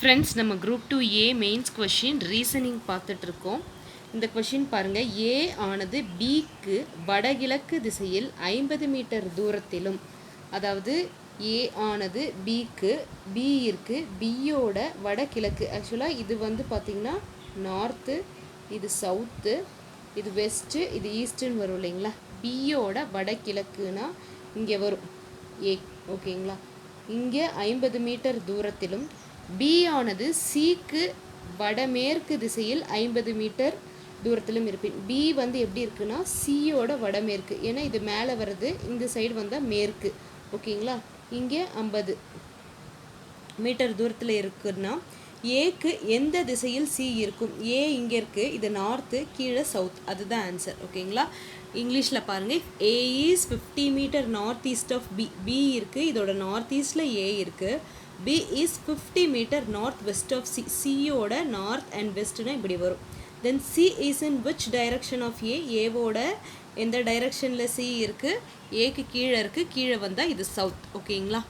Friends, நம்ம group 2A mains question reasoning பார்த்துட்ருக்கோம். இந்த கொஷின் பாருங்கள். ஏ ஆனது பிக்கு வடகிழக்கு திசையில் 50 மீட்டர் தூரத்திலும், அதாவது ஏ ஆனது பிக்கு, பி இருக்குது, பியோட வடகிழக்கு. ஆக்சுவலாக இது வந்து பார்த்திங்கன்னா நார்த்து, இது சவுத்து, இது வெஸ்ட்டு, இது ஈஸ்ட்டுன்னு வரும் இல்லைங்களா. பியோட வடகிழக்குனா இங்கே வரும் ஏ, ஓகேங்களா. இங்கே 50 மீட்டர் தூரத்திலும், பி ஆனது சிக்கு வடமேற்கு திசையில் 50 மீட்டர் தூரத்திலும் இருப்பேன். பி வந்து எப்படி இருக்குன்னா சியோட வடமேற்கு, ஏன்னா இது மேலே வருது, இந்த சைடு வந்தால் மேற்கு, ஓகேங்களா. இங்கே 50 மீட்டர் தூரத்தில் இருக்குன்னா ஏக்கு எந்த திசையில் சி இருக்கும்? ஏ இங்கே இருக்குது, இது நார்த்து, கீழே சவுத், அதுதான் ஆன்சர், ஓகேங்களா. இங்கிலீஷில் பாருங்கள். A is 50 metre north east of B. B இருக்குது, இதோட நார்த் ஈஸ்டில் ஏ இருக்குது. B is 50 metre north west of C. சியோட நார்த் அண்ட் வெஸ்ட்னா இப்படி வரும். Then C is in which direction of A? ஏவோட எந்த டைரக்ஷனில் சி இருக்குது? ஏக்கு கீழே இருக்குது, கீழே வந்தால் இது சவுத், ஓகேங்களா.